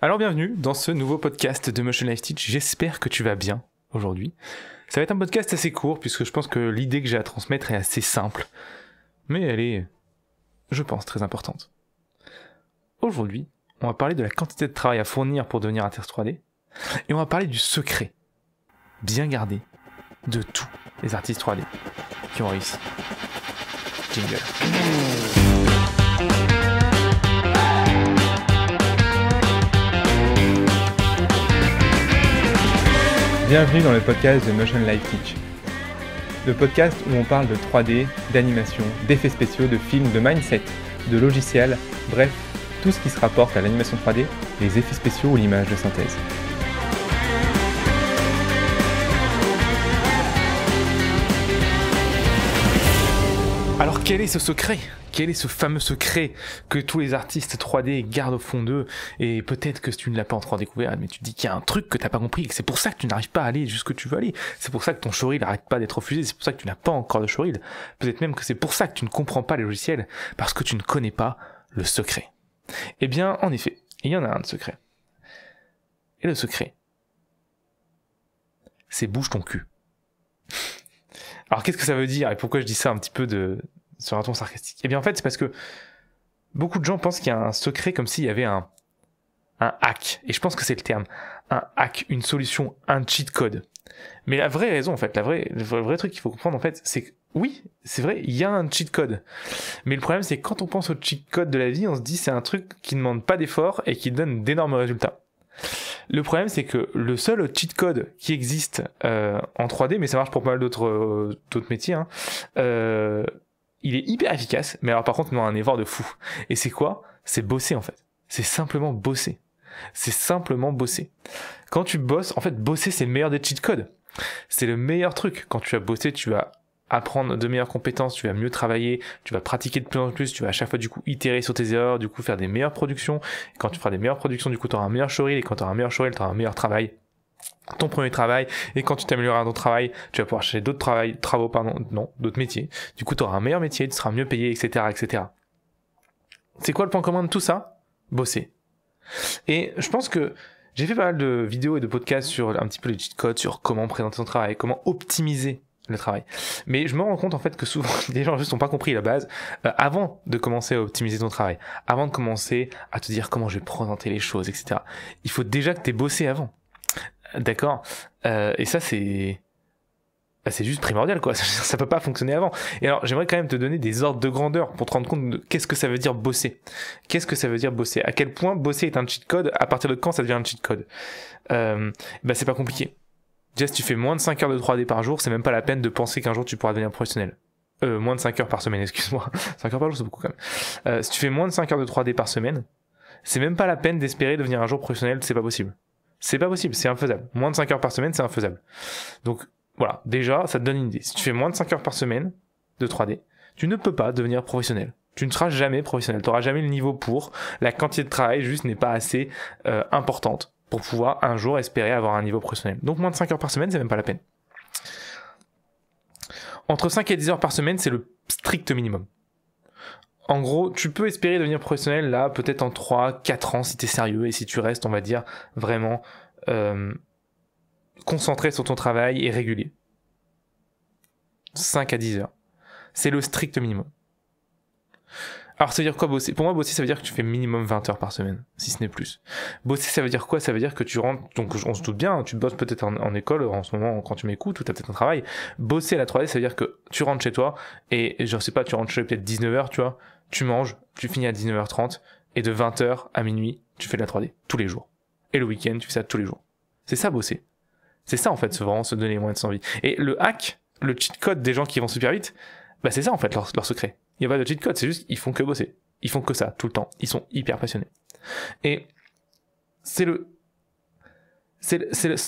Alors bienvenue dans ce nouveau podcast de Motion Life Teach, j'espère que tu vas bien aujourd'hui. Ça va être un podcast assez court puisque je pense que l'idée que j'ai à transmettre est assez simple, mais elle est, je pense, très importante. Aujourd'hui, on va parler de la quantité de travail à fournir pour devenir artiste 3D, et on va parler du secret, bien gardé, de tous les artistes 3D qui ont réussi. Jingle. Bienvenue dans le podcast de Motion Life Teach. Le podcast où on parle de 3D, d'animation, d'effets spéciaux, de films, de mindset, de logiciels, bref, tout ce qui se rapporte à l'animation 3D, les effets spéciaux ou l'image de synthèse. Alors quel est ce secret ? Quel est ce fameux secret que tous les artistes 3D gardent au fond d'eux? Et peut-être que tu ne l'as pas encore découvert, mais tu te dis qu'il y a un truc que tu n'as pas compris, et que c'est pour ça que tu n'arrives pas à aller jusqu'où tu veux aller. C'est pour ça que ton showreel n'arrête pas d'être refusé, c'est pour ça que tu n'as pas encore de showreel. Peut-être même que c'est pour ça que tu ne comprends pas les logiciels, parce que tu ne connais pas le secret. Eh bien, en effet, il y en a un de secret. Et le secret, c'est bouge ton cul. Alors qu'est-ce que ça veut dire et pourquoi je dis ça un petit peu sur un ton sarcastique? Eh bien en fait c'est parce que beaucoup de gens pensent qu'il y a un secret comme s'il y avait un hack, et je pense que c'est le terme, un hack, une solution, un cheat code. Mais la vraie raison en fait, le vrai truc qu'il faut comprendre en fait, c'est que oui, c'est vrai, il y a un cheat code. Mais le problème c'est que quand on pense au cheat code de la vie, on se dit c'est un truc qui ne demande pas d'effort et qui donne d'énormes résultats. Le problème c'est que le seul cheat code qui existe en 3D, mais ça marche pour pas mal d'autres métiers, hein, il est hyper efficace, mais alors par contre il demande un effort de fou. Et c'est quoi? C'est bosser en fait. C'est simplement bosser. C'est simplement bosser. Quand tu bosses, en fait bosser c'est le meilleur des cheat codes. C'est le meilleur truc. Quand tu vas bosser, tu vas apprendre de meilleures compétences, tu vas mieux travailler, tu vas pratiquer de plus en plus, tu vas à chaque fois du coup itérer sur tes erreurs, du coup faire des meilleures productions. Et quand tu feras des meilleures productions, du coup tu auras un meilleur showreel, et quand tu auras un meilleur showreel, tu auras un meilleur travail. Ton premier travail, et quand tu t'amélioreras dans ton travail, tu vas pouvoir chercher d'autres métiers. Du coup, tu auras un meilleur métier, tu seras mieux payé, etc., etc. C'est quoi le point commun de tout ça? Bosser. Et je pense que j'ai fait pas mal de vidéos et de podcasts sur un petit peu les cheat codes, sur comment présenter son travail, comment optimiser le travail. Mais je me rends compte en fait que souvent les gens juste n'ont pas compris la base avant de commencer à optimiser ton travail, avant de commencer à te dire comment je vais présenter les choses, etc. Il faut déjà que tu aies bossé avant. D'accord, et ça c'est juste primordial quoi. Ça peut pas fonctionner avant. Et alors j'aimerais quand même te donner des ordres de grandeur pour te rendre compte de qu'est-ce que ça veut dire bosser. Qu'est-ce que ça veut dire bosser? À quel point bosser est un cheat code? À partir de quand ça devient un cheat code? C'est pas compliqué. Déjà, si tu fais moins de 5 heures de 3D par jour, c'est même pas la peine de penser qu'un jour tu pourras devenir professionnel. Moins de 5 heures par semaine, excuse-moi. 5 heures par jour, c'est beaucoup quand même. Si tu fais moins de 5 heures de 3D par semaine, c'est même pas la peine d'espérer devenir un jour professionnel, c'est pas possible. C'est pas possible, c'est infaisable. Moins de 5 heures par semaine, c'est infaisable. Donc, voilà. Déjà, ça te donne une idée. Si tu fais moins de 5 heures par semaine de 3D, tu ne peux pas devenir professionnel. Tu ne seras jamais professionnel. Tu n'auras jamais le niveau pour. La quantité de travail, juste, n'est pas assez importante pour pouvoir un jour espérer avoir un niveau professionnel. Donc moins de 5 heures par semaine, c'est même pas la peine. Entre 5 et 10 heures par semaine, c'est le strict minimum. En gros, tu peux espérer devenir professionnel là, peut-être en 3-4 ans si t'es sérieux et si tu restes, on va dire, vraiment concentré sur ton travail et régulier. 5 à 10 heures. C'est le strict minimum. Alors ça veut dire quoi bosser? Pour moi bosser ça veut dire que tu fais minimum 20 heures par semaine, si ce n'est plus. Bosser ça veut dire quoi? Ça veut dire que tu rentres, donc on se doute bien, tu bosses peut-être en école en ce moment quand tu m'écoutes, ou tu as peut-être un travail. Bosser à la 3D ça veut dire que tu rentres chez toi, et je sais pas, tu rentres chez peut-être 19h, tu vois, tu manges, tu finis à 19h30, et de 20h à minuit, tu fais de la 3D, tous les jours. Et le week-end, tu fais ça tous les jours. C'est ça bosser. C'est ça en fait, vraiment se donner les moyens de s'envie. Et le hack, le cheat code des gens qui vont super vite, c'est ça en fait leur secret. Il n'y a pas de cheat code, c'est juste ils font que bosser. Ils font que ça tout le temps. Ils sont hyper passionnés. Et c'est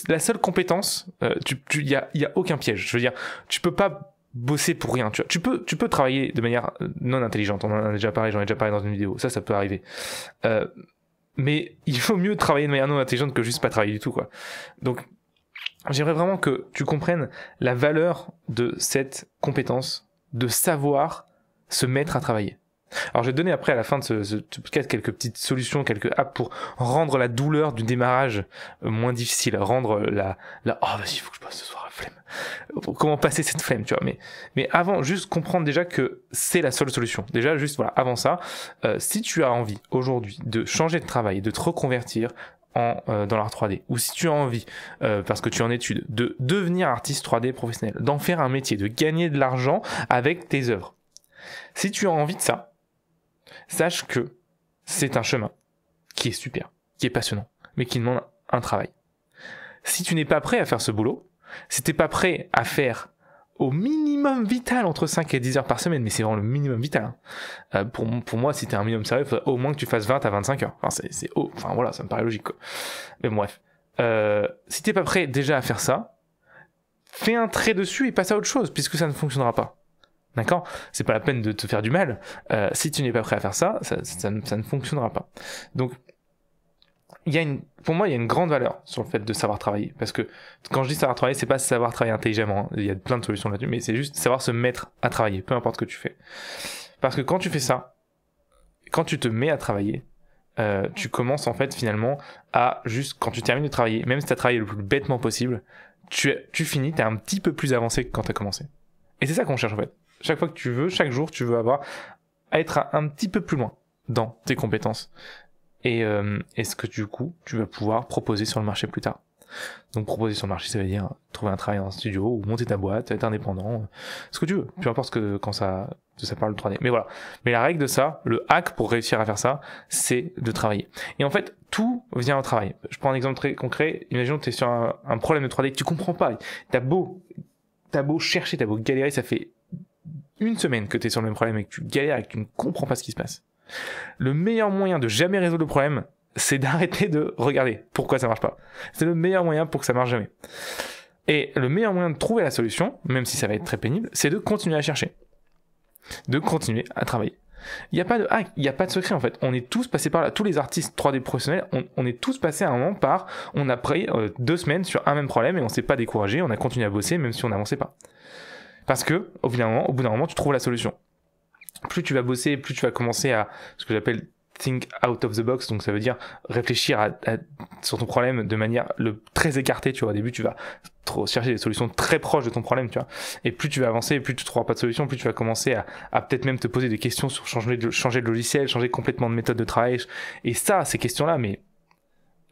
la seule compétence. Il y a aucun piège. Je veux dire, tu peux pas bosser pour rien. Tu peux travailler de manière non intelligente. On en a déjà parlé. J'en ai déjà parlé dans une vidéo. Ça peut arriver. Mais il vaut mieux travailler de manière non intelligente que juste pas travailler du tout, quoi. Donc, j'aimerais vraiment que tu comprennes la valeur de cette compétence, de savoir se mettre à travailler. Alors je vais te donner après à la fin de ce podcast quelques petites solutions, quelques apps pour rendre la douleur du démarrage moins difficile, rendre la oh vas-y, il faut que je passe ce soir la flemme. Comment passer cette flemme, tu vois. Mais avant, juste comprendre déjà que c'est la seule solution. Déjà, juste voilà, avant ça, si tu as envie aujourd'hui de changer de travail, de te reconvertir dans l'art 3D, ou si tu as envie, parce que tu es en études, de devenir artiste 3D professionnel, d'en faire un métier, de gagner de l'argent avec tes œuvres. Si tu as envie de ça, sache que c'est un chemin qui est super, qui est passionnant, mais qui demande un travail. Si tu n'es pas prêt à faire ce boulot, si tu n'es pas prêt à faire au minimum vital entre 5 et 10 heures par semaine, mais c'est vraiment le minimum vital. Hein. Pour moi, si tu es un minimum sérieux, il faudrait au moins que tu fasses 20 à 25 heures. Enfin voilà, ça me paraît logique, quoi. Mais bon, bref. Si tu n'es pas prêt déjà à faire ça, fais un trait dessus et passe à autre chose, puisque ça ne fonctionnera pas. D'accord ? C'est pas la peine de te faire du mal. Si tu n'es pas prêt à faire ça, ça ne fonctionnera pas. Donc, pour moi, il y a une grande valeur sur le fait de savoir travailler. Parce que quand je dis savoir travailler, c'est pas savoir travailler intelligemment. Hein. Il y a plein de solutions là-dessus, mais c'est juste savoir se mettre à travailler, peu importe ce que tu fais. Parce que quand tu fais ça, quand tu te mets à travailler, tu commences en fait finalement à juste, quand tu termines de travailler, même si tu as travaillé le plus bêtement possible, tu finis, tu es un petit peu plus avancé que quand tu as commencé. Et c'est ça qu'on cherche en fait. Chaque fois que tu veux, chaque jour, tu veux être un petit peu plus loin dans tes compétences. Et ce que du coup, tu vas pouvoir proposer sur le marché plus tard. Donc proposer sur le marché, ça veut dire trouver un travail en studio ou monter ta boîte, être indépendant, ce que tu veux, peu importe quand ça parle de 3D. Mais voilà. Mais la règle de ça, le hack pour réussir à faire ça, c'est de travailler. Et en fait, tout vient au travail. Je prends un exemple très concret. Imaginons que tu es sur un problème de 3D que tu comprends pas. T'as beau chercher, t'as beau galérer, ça fait une semaine que tu es sur le même problème et que tu galères et que tu ne comprends pas ce qui se passe. Le meilleur moyen de jamais résoudre le problème, c'est d'arrêter de regarder pourquoi ça marche pas. C'est le meilleur moyen pour que ça marche jamais. Et le meilleur moyen de trouver la solution, même si ça va être très pénible, c'est de continuer à chercher. De continuer à travailler. Il n'y a pas de hack, il n'y a pas de secret en fait. On est tous passés par là. Tous les artistes 3D professionnels, on est tous passés à un moment on a pris 2 semaines sur un même problème et on s'est pas découragé, on a continué à bosser même si on n'avançait pas. Parce que, au bout d'un moment, tu trouves la solution. Plus tu vas bosser, plus tu vas commencer à ce que j'appelle think out of the box, donc ça veut dire réfléchir sur ton problème de manière très écartée, tu vois. Au début, tu vas chercher des solutions très proches de ton problème, tu vois. Et plus tu vas avancer, plus tu trouveras pas de solution, plus tu vas commencer à peut-être même te poser des questions sur changer de logiciel, changer complètement de méthode de travail. Et ça, ces questions-là, mais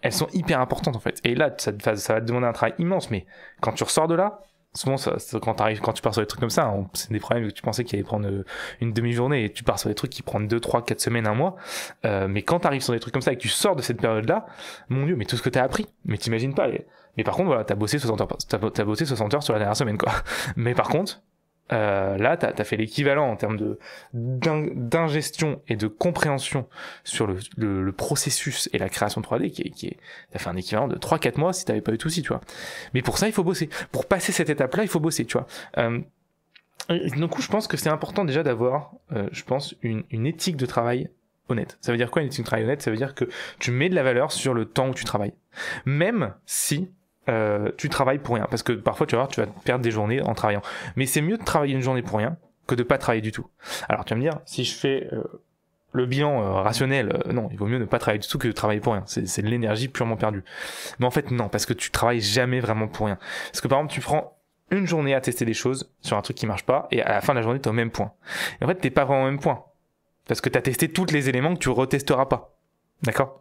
elles sont hyper importantes en fait. Et là, ça va te demander un travail immense, mais quand tu ressors de là, souvent, quand tu pars sur des trucs comme ça, c'est des problèmes que tu pensais qu'ils allaient prendre une demi-journée et tu pars sur des trucs qui prennent 2, 3, 4 semaines, un mois. Mais quand tu arrives sur des trucs comme ça et que tu sors de cette période-là, mon Dieu, mais tout ce que tu as appris, mais t'imagines pas. Mais par contre, voilà, t'as bossé 60 heures sur la dernière semaine, quoi. Mais par contre, là, t'as fait l'équivalent en termes d'ingestion et de compréhension sur le processus et la création 3D t'as fait un équivalent de 3-4 mois si t'avais pas eu de soucis, tu vois. Mais pour ça, il faut bosser. Pour passer cette étape-là, il faut bosser, tu vois. Du coup, je pense que c'est important déjà d'avoir, une éthique de travail honnête. Ça veut dire quoi une éthique de travail honnête? Ça veut dire que tu mets de la valeur sur le temps où tu travailles. Même si tu travailles pour rien, parce que parfois tu vas perdre des journées en travaillant, mais c'est mieux de travailler une journée pour rien que de pas travailler du tout. Alors tu vas me dire, si je fais le bilan rationnel, non, il vaut mieux ne pas travailler du tout que de travailler pour rien, c'est de l'énergie purement perdue. Mais en fait non, parce que tu travailles jamais vraiment pour rien, parce que par exemple tu prends une journée à tester des choses sur un truc qui marche pas et à la fin de la journée t'es au même point, et en fait t'es pas vraiment au même point parce que t'as testé tous les éléments que tu retesteras pas, d'accord?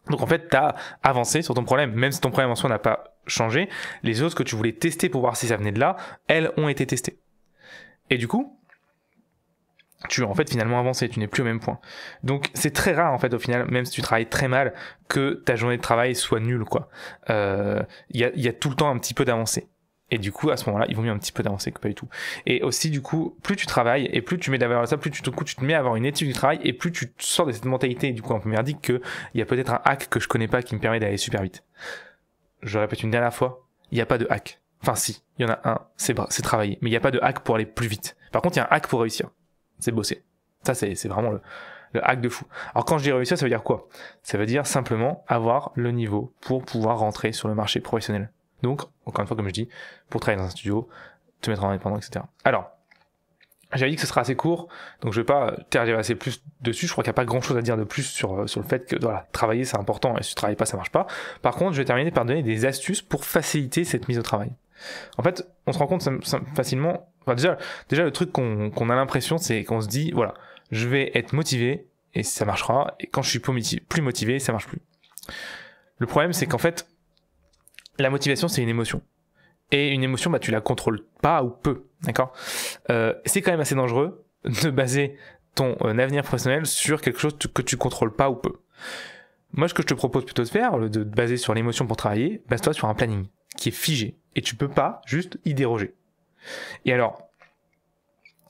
Donc en fait, t'as avancé sur ton problème, même si ton problème en soi n'a pas changé. Les autres que tu voulais tester pour voir si ça venait de là, elles ont été testées. Et du coup, tu as en fait finalement avancé, tu n'es plus au même point. Donc c'est très rare en fait au final, même si tu travailles très mal, que ta journée de travail soit nulle, quoi. Il y a tout le temps un petit peu d'avancée. Et du coup, à ce moment-là, il vaut mieux un petit peu d'avancer que pas du tout. Et aussi, du coup, plus tu travailles et plus tu mets de la valeur à ça, plus tu te mets à avoir une éthique du travail et plus tu sors de cette mentalité, du coup, un peu merdique, que il y a peut-être un hack que je connais pas qui me permet d'aller super vite. Je répète une dernière fois, il n'y a pas de hack. Enfin, si, il y en a un, c'est travailler. Mais il n'y a pas de hack pour aller plus vite. Par contre, il y a un hack pour réussir. C'est bosser. Ça, c'est vraiment le hack de fou. Alors, quand je dis réussir, ça veut dire quoi? Ça veut dire simplement avoir le niveau pour pouvoir rentrer sur le marché professionnel. Donc, encore une fois, comme je dis, pour travailler dans un studio, te mettre en indépendant, etc. Alors, J'avais dit que ce sera assez court, donc je vais pas tergiverser plus dessus. Je crois qu'il n'y a pas grand chose à dire de plus sur le fait que voilà, travailler c'est important et si tu travailles pas ça marche pas. Par contre, je vais terminer par donner des astuces pour faciliter cette mise au travail. En fait, on se rend compte facilement, enfin, déjà le truc qu'on a l'impression, c'est qu'on se dit, voilà, je vais être motivé et ça marchera, et quand je suis plus motivé, ça marche plus. Le problème, c'est qu'en fait, la motivation, c'est une émotion. Et une émotion, bah, tu la contrôles pas ou peu, d'accord. C'est quand même assez dangereux de baser ton avenir professionnel sur quelque chose que tu contrôles pas ou peu. Moi, ce que je te propose plutôt de faire, de baser sur l'émotion pour travailler, base-toi sur un planning qui est figé. Et tu peux pas juste y déroger. Et alors,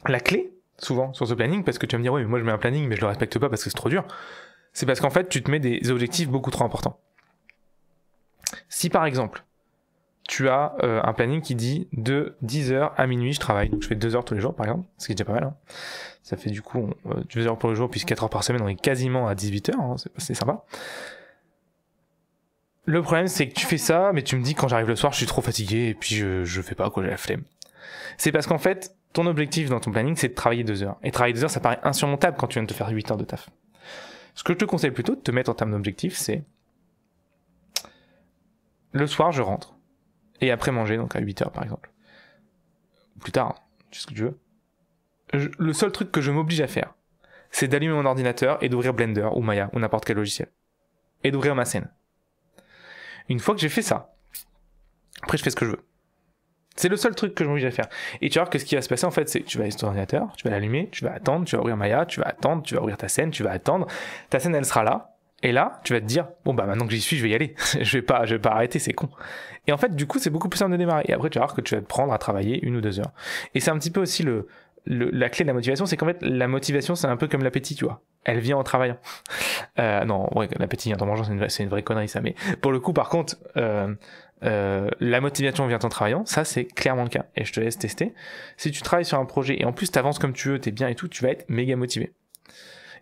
la clé, souvent, sur ce planning, parce que tu vas me dire, oui, mais moi je mets un planning, mais je le respecte pas parce que c'est trop dur, c'est parce qu'en fait, tu te mets des objectifs beaucoup trop importants. Si par exemple, tu as un planning qui dit de 10h à minuit, je travaille, donc je fais 2 heures tous les jours, par exemple, ce qui est déjà pas mal, hein. Ça fait du coup 2 heures pour le jour, puis 4 heures par semaine, on est quasiment à 18h, hein, c'est sympa. Le problème, c'est que tu fais ça, mais tu me dis quand j'arrive le soir, je suis trop fatigué et puis je fais pas, quoi, j'ai la flemme. C'est parce qu'en fait, ton objectif dans ton planning, c'est de travailler 2 heures. Et travailler 2 heures, ça paraît insurmontable quand tu viens de te faire 8 heures de taf. Ce que je te conseille plutôt de te mettre en termes d'objectif, c'est le soir, je rentre. Et après manger, donc à 8 heures par exemple. Plus tard, tu sais ce que tu veux. Le seul truc que je m'oblige à faire, c'est d'allumer mon ordinateur et d'ouvrir Blender ou Maya ou n'importe quel logiciel. Et d'ouvrir ma scène. Une fois que j'ai fait ça, après je fais ce que je veux. C'est le seul truc que je m'oblige à faire. Et tu vas voir que ce qui va se passer en fait, c'est que tu vas aller sur ton ordinateur, tu vas l'allumer, tu vas attendre, tu vas ouvrir Maya, tu vas attendre, tu vas ouvrir ta scène, tu vas attendre. Ta scène elle sera là. Et là, tu vas te dire, bon bah maintenant que j'y suis, je vais y aller. je vais pas arrêter, c'est con. Et en fait, du coup, c'est beaucoup plus simple de démarrer. Et après, tu vas voir que tu vas te prendre à travailler 1 ou 2 heures. Et c'est un petit peu aussi la clé de la motivation, c'est qu'en fait, la motivation, c'est un peu comme l'appétit, tu vois. Elle vient en travaillant. Non, ouais, l'appétit en mangeant, c'est une vraie connerie, ça. Mais pour le coup, par contre, la motivation vient en travaillant, ça, c'est clairement le cas. Et je te laisse tester. Si tu travailles sur un projet et en plus, t'avances comme tu veux, t'es bien et tout, tu vas être méga motivé.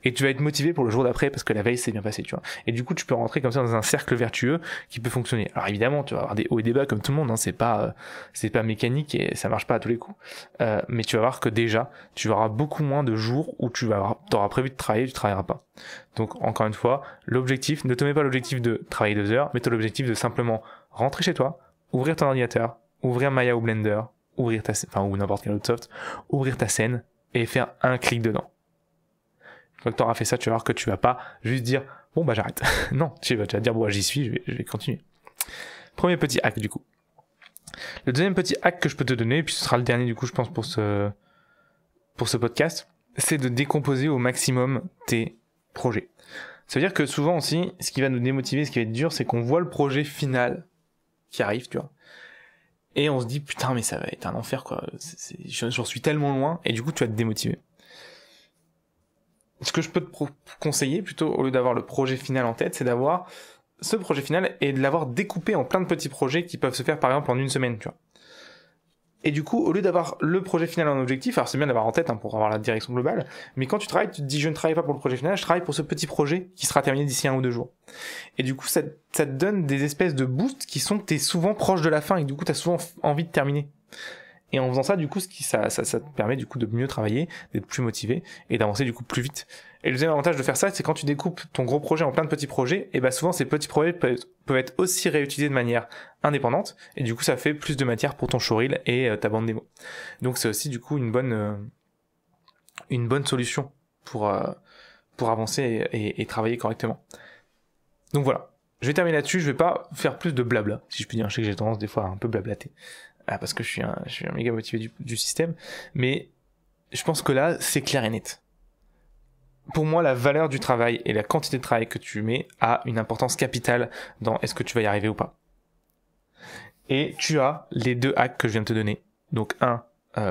Et tu vas être motivé pour le jour d'après parce que la veille s'est bien passé, tu vois. Et du coup, tu peux rentrer comme ça dans un cercle vertueux qui peut fonctionner. Alors évidemment, tu vas avoir des hauts et des bas comme tout le monde, hein. C'est pas mécanique et ça marche pas à tous les coups. Mais tu vas voir que déjà, tu auras beaucoup moins de jours où t'auras prévu de travailler, tu travailleras pas. Donc encore une fois, l'objectif, ne te mets pas l'objectif de travailler 2 heures, mets-toi l'objectif de simplement rentrer chez toi, ouvrir ton ordinateur, ouvrir Maya ou Blender, ouvrir ou n'importe quel autre soft, ouvrir ta scène et faire un clic dedans. Une fois que tu auras fait ça, tu vas voir que tu vas pas juste dire bon bah j'arrête. Non, tu vas dire bon bah, j'y suis, je vais continuer. Premier petit hack du coup. Le deuxième petit hack que je peux te donner, et puis ce sera le dernier du coup je pense pour ce podcast, c'est de décomposer au maximum tes projets. Ça veut dire que souvent aussi, ce qui va nous démotiver, ce qui va être dur, c'est qu'on voit le projet final qui arrive, tu vois. Et on se dit putain mais ça va être un enfer quoi, j'en suis tellement loin, et du coup tu vas te démotiver. Ce que je peux te conseiller, plutôt, au lieu d'avoir le projet final en tête, c'est d'avoir ce projet final et de l'avoir découpé en plein de petits projets qui peuvent se faire par exemple en 1 semaine, tu vois. Et du coup, au lieu d'avoir le projet final en objectif, alors c'est bien d'avoir en tête, hein, pour avoir la direction globale, mais quand tu travailles, tu te dis je ne travaille pas pour le projet final, je travaille pour ce petit projet qui sera terminé d'ici 1 ou 2 jours. Et du coup, ça te donne des espèces de boosts qui sont que t'es souvent proche de la fin et du coup t'as souvent envie de terminer. Et en faisant ça, du coup, ça te permet du coup de mieux travailler, d'être plus motivé et d'avancer du coup plus vite. Et le deuxième avantage de faire ça, c'est quand tu découpes ton gros projet en plein de petits projets, et bah souvent ces petits projets peuvent être aussi réutilisés de manière indépendante, et du coup ça fait plus de matière pour ton showreel et ta bande démo. Donc c'est aussi du coup une bonne solution pour avancer et travailler correctement. Donc voilà. Je vais terminer là-dessus, je vais pas faire plus de blabla, si je puis dire. Je sais que j'ai tendance des fois à un peu blablater. Parce que je suis un méga motivé du système, mais je pense que là, c'est clair et net. Pour moi, la valeur du travail et la quantité de travail que tu mets a une importance capitale dans est-ce que tu vas y arriver ou pas. Et tu as les 2 hacks que je viens de te donner. Donc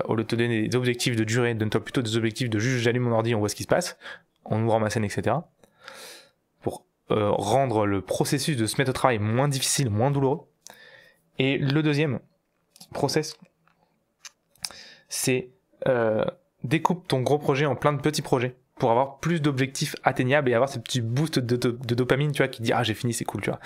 au lieu de te donner des objectifs de durée, donne-toi plutôt des objectifs de juste j'allume mon ordi, on voit ce qui se passe, en ouvrant ma scène, etc. Pour rendre le processus de se mettre au travail moins difficile, moins douloureux. Et le deuxième process, c'est découpe ton gros projet en plein de petits projets pour avoir plus d'objectifs atteignables et avoir ce petit boost de dopamine, tu vois, qui dit ah j'ai fini, c'est cool, tu vois.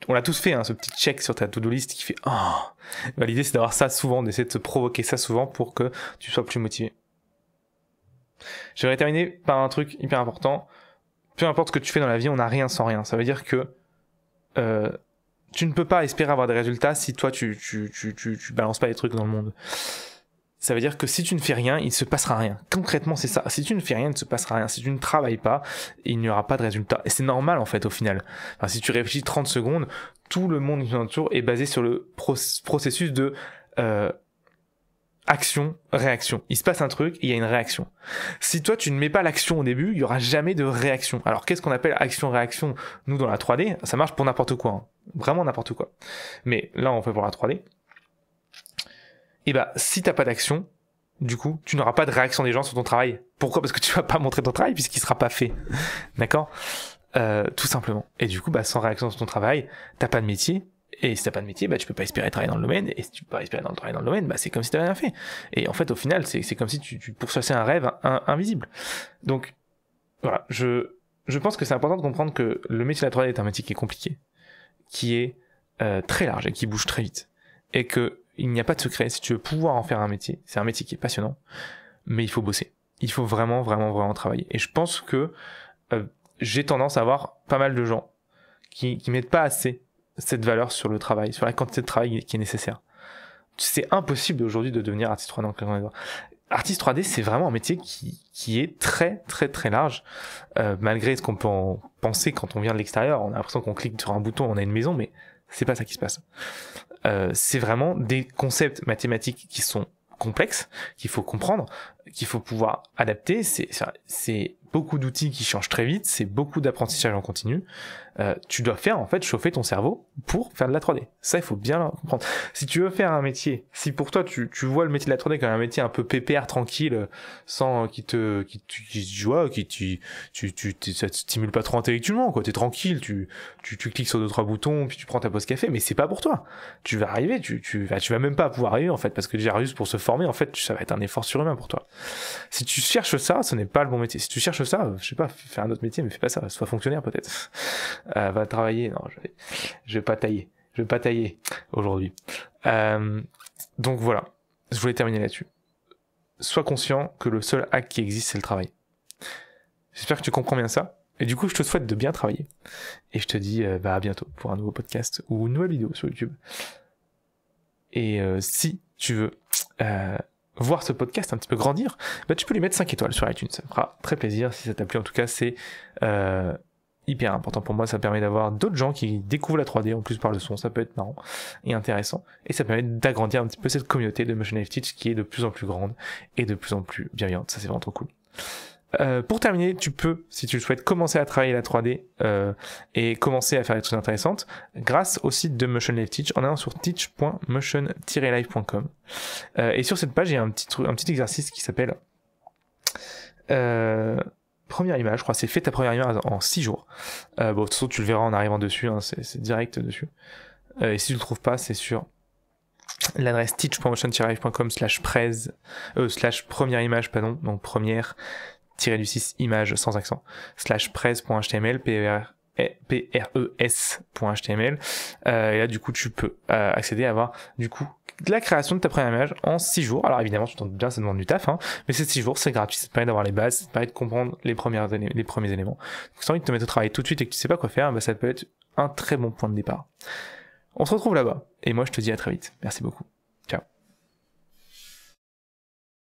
On l'a tous fait, hein, ce petit check sur ta to-do list qui fait bah, l'idée c'est d'avoir ça souvent, d'essayer de te provoquer ça souvent pour que tu sois plus motivé. J'aimerais terminer par un truc hyper important. Peu importe ce que tu fais dans la vie, on n'a rien sans rien. Ça veut dire que tu ne peux pas espérer avoir des résultats si toi tu balances pas les trucs dans le monde. Ça veut dire que si tu ne fais rien, il ne se passera rien. Concrètement, c'est ça. Si tu ne fais rien, il ne se passera rien. Si tu ne travailles pas, il n'y aura pas de résultat. Et c'est normal, en fait, au final. Enfin, si tu réfléchis 30 secondes, tout le monde qui nous entoure est basé sur le processus de action, réaction. Il se passe un truc, il y a une réaction. Si toi, tu ne mets pas l'action au début, il n'y aura jamais de réaction. Alors, qu'est-ce qu'on appelle action-réaction? Nous, dans la 3D, ça marche pour n'importe quoi. Hein. Vraiment n'importe quoi. Mais là, on fait pour la 3D. Et bah, si t'as pas d'action, du coup, tu n'auras pas de réaction des gens sur ton travail. Pourquoi? Parce que tu vas pas montrer ton travail puisqu'il sera pas fait. D'accord? Tout simplement. Et du coup, bah, sans réaction sur ton travail, t'as pas de métier. Et si t'as pas de métier, bah, tu peux pas espérer travailler dans le domaine. Et si tu peux pas espérer travailler dans le domaine, bah, c'est comme si t'avais rien fait. Et en fait, au final, c'est comme si tu pourchassais un rêve invisible. Donc, voilà. Je pense que c'est important de comprendre que le métier de la 3D est un métier qui est compliqué, qui est très large et qui bouge très vite. Et que il n'y a pas de secret. Si tu veux pouvoir en faire un métier, c'est un métier qui est passionnant, mais il faut bosser. Il faut vraiment, vraiment, vraiment travailler. Et je pense que j'ai tendance à voir pas mal de gens qui mettent pas assez cette valeur sur le travail, sur la quantité de travail qui est nécessaire. C'est impossible aujourd'hui de devenir artiste 3D en claquant les doigts. Artiste 3D, c'est vraiment un métier qui est très, très, très large, malgré ce qu'on peut en penser quand on vient de l'extérieur. On a l'impression qu'on clique sur un bouton, on a une maison, mais c'est pas ça qui se passe. C'est vraiment des concepts mathématiques qui sont complexes, qu'il faut comprendre, qu'il faut pouvoir adapter. C'est beaucoup d'outils qui changent très vite, c'est beaucoup d'apprentissage en continu. Tu dois faire en fait chauffer ton cerveau pour faire de la 3D. Ça, il faut bien le comprendre. Si tu veux faire un métier, si pour toi tu vois le métier de la 3D comme un métier un peu pépère, tranquille, sans ça te stimule pas trop intellectuellement, quoi. T'es tranquille, tu cliques sur 2-3 boutons, puis tu prends ta pause café, mais c'est pas pour toi. Tu vas arriver, tu vas même pas pouvoir arriver en fait, parce que déjà juste pour se former, en fait, ça va être un effort surhumain pour toi. Si tu cherches ça, ce n'est pas le bon métier. Si tu cherches ça, je sais pas, fais un autre métier, mais fais pas ça, sois fonctionnaire peut-être. Va travailler, non, je vais pas tailler aujourd'hui. Donc voilà, je voulais terminer là-dessus. Sois conscient que le seul hack qui existe, c'est le travail. J'espère que tu comprends bien ça. Et du coup, je te souhaite de bien travailler. Et je te dis à bientôt pour un nouveau podcast ou une nouvelle vidéo sur YouTube. Et si tu veux voir ce podcast un petit peu grandir, bah, tu peux lui mettre 5 étoiles sur iTunes. Ça me fera très plaisir. Si ça t'a plu, en tout cas, c'est hyper important pour moi. Ça permet d'avoir d'autres gens qui découvrent la 3D en plus par le son. Ça peut être marrant et intéressant. Et ça permet d'agrandir un petit peu cette communauté de Motion Life Teach qui est de plus en plus grande et de plus en plus bienveillante. Ça, c'est vraiment trop cool. Pour terminer, tu peux, si tu le souhaites, commencer à travailler la 3D et commencer à faire des trucs intéressantes grâce au site de Motion Life Teach en allant sur teach.motion-life.com. Et sur cette page, il y a un petit exercice qui s'appelle première image, je crois, c'est fait ta première image en 6 jours. Bon, de toute façon, tu le verras en arrivant dessus, hein, c'est direct dessus. Et si tu le trouves pas, c'est sur l'adresse teach.motion-life.com/prez /première image, pardon, donc première du 6 image sans accent /prez.html pres.html et là du coup tu peux accéder à avoir du coup la création de ta première image en 6 jours. Alors évidemment tu t'en doutes bien, ça demande du taf, hein, mais c'est 6 jours, c'est gratuit, ça te permet d'avoir les bases, ça te permet de comprendre les premiers éléments. Donc si tu as envie de te mettre au travail tout de suite et que tu sais pas quoi faire, bah, ça peut être un très bon point de départ. On se retrouve là-bas et moi je te dis à très vite. Merci beaucoup.